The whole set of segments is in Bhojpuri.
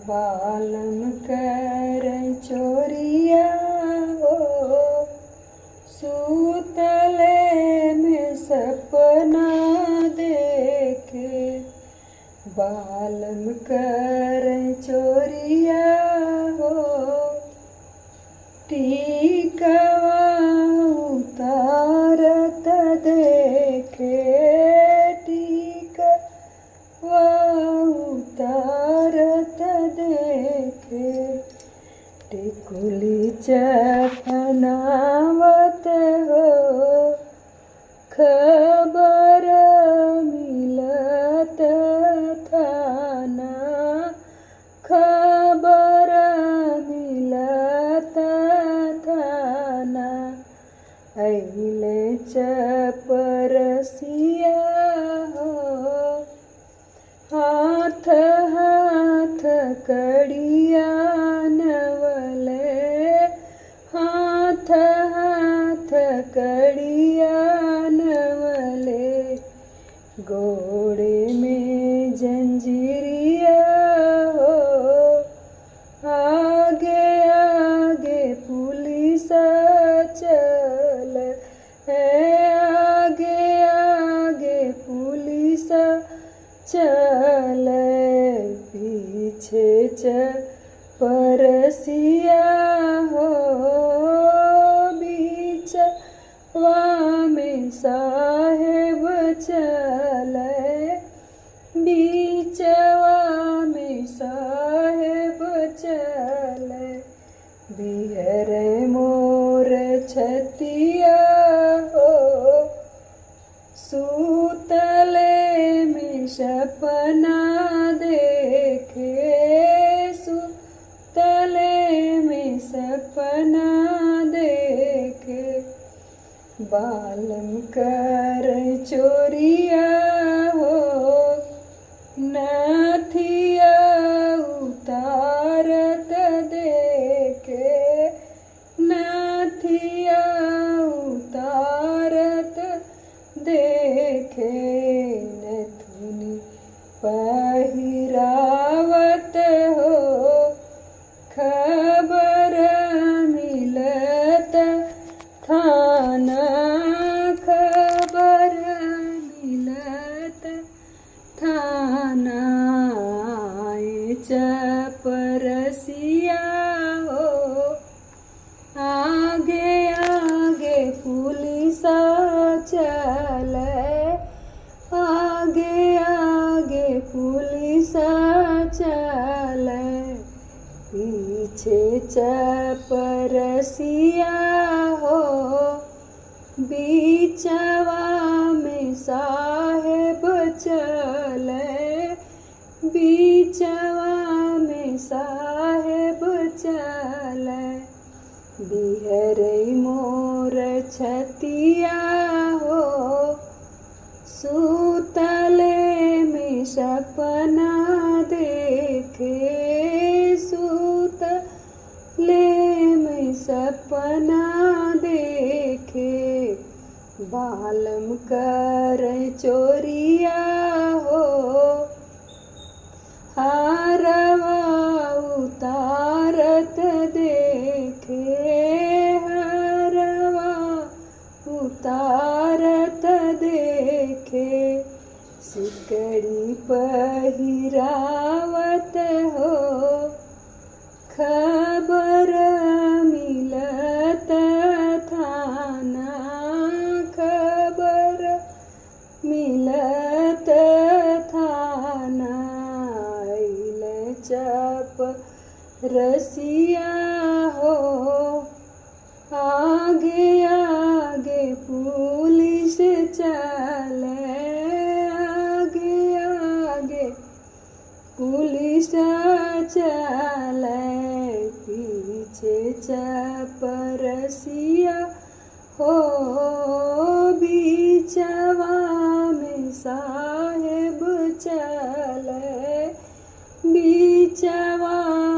बालम कर चोरिया हो सूतले में सपना देखे। बालम कर चोरिया हो टीकवा उतारत देखे। टीकवा उतारत देखे। टिकुली चफनावत हो खबर मिलत थाना। खबर मिलत थाना। अइले चपरसिया हो हाथ हाथ कड़िया नवले। हाथ हाथ कड़िया नवले। गोड़े में जंजीरिया हो आगे आगे पुलिस चल है। आगे आगे पुलिस चल पीछे चपरसिया हो बीचवा में साहेब चल। बीचवा में साहेब चल। बिहर मोर छतिया हो सूतले में सपना देखे। सूतले में सपना देखे। बालम कर चोरिया हो नथिया उतारत देखे। नथिया उतारत देखे। नथुनी पहिरावत हो खबर मिलत थाना। खबर मिलत थाना। चपरसिया हो आगे आगे पुलिस चल। आगे आगे पुलिस चल। पीछे चपरसिया हो बीचवा में साहेब चल। बीचवा में साहेब चल। बिहर मोर छतिया हो सूतले में सपना देखे। सूतले में सपना देखे। बालम कर चोरिया हो हारवा उतारत देखे। हारवा उतारत देखे। सिकड़ी पहिरावत हो खबर मिलत थाना। खबर मिलत थाना। चपरसिया हो आगे आगे पुलिस चल। आगे आगे पुलिस चल। पीछे चपरसिया हो बीचवा में साहेब चल। बीचवा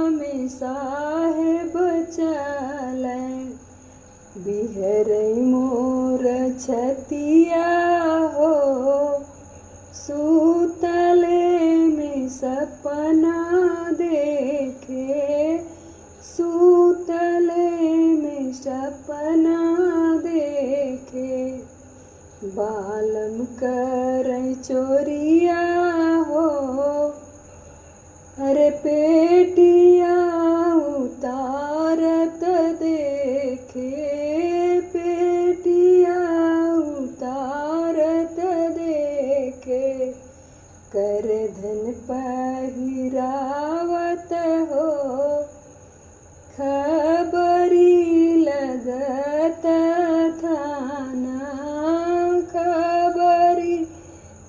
में साहेब चल। बिहर मोर छतिया हो सूतले में सपना दे चोरिया हो। अरे पेटिया उतारत देखे, पेटिया उतारत देखे, करधन पहिरावत हो। खबरी लगत थाना, खबरी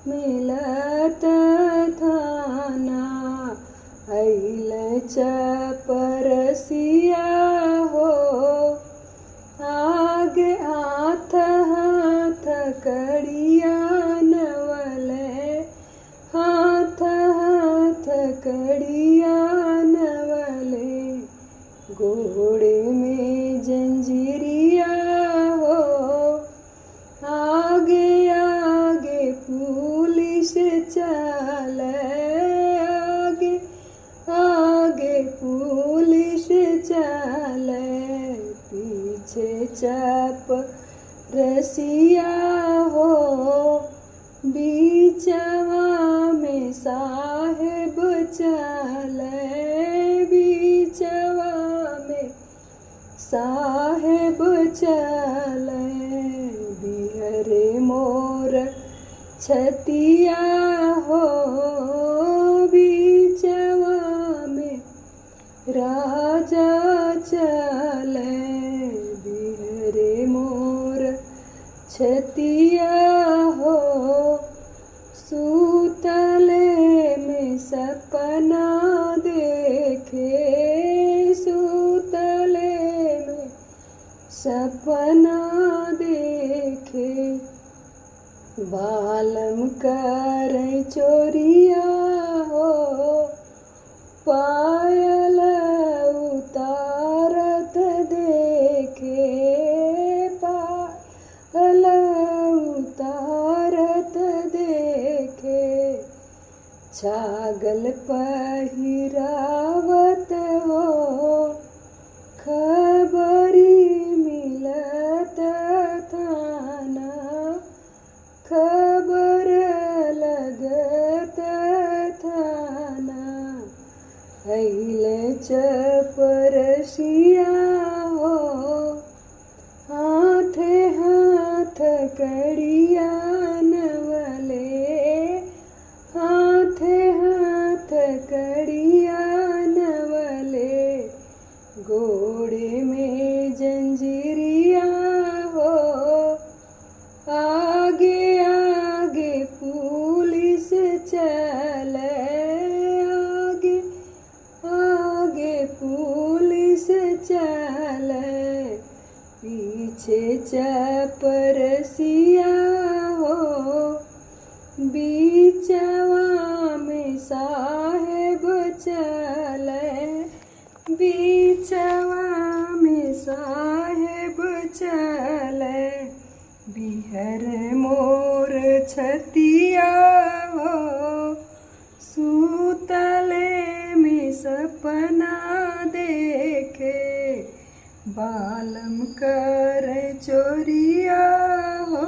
मिलत थाना, अइल चपरसिया हो। आगे हाथ हाथ कड़िया नवले, हाथ हाथ कड़िया नवले, घोड़े में जंजीरिया हो। आगे आगे पुलिस चले, आगे आगे पुलिस चले, पीछे चपरसिया हो। बीचवा में साहेब चले, बीचवा में साहेब चले, बिहरे मोर छतिया हो। बीचवा में राजा चले, बिहरे मोर छतिया हो। सूतले में सपना देखे, सूतले में सपना देखे, बालम कर चोरिया हो। पायल उतारत देखे, पायल उतारत देखे, छागल पहिरावत हो। खबरी मिलत थाना, खबर लगत थाना, अइल चपरसिया हो। हाथे हाथ कड़िया नवले, हाथे हाथ कड़िया नवले, घोड़े में जंजीरिया हो। आगे आगे पुलिस चले, आगे आगे पुलिस चले, पीछे चपरसिया हो। बीचवा में साहेब चले, बीचवा में साहेब चले, बिहर मोर छतिया हो। सूतले में सपना देखे, बालम कर चोरिया हो।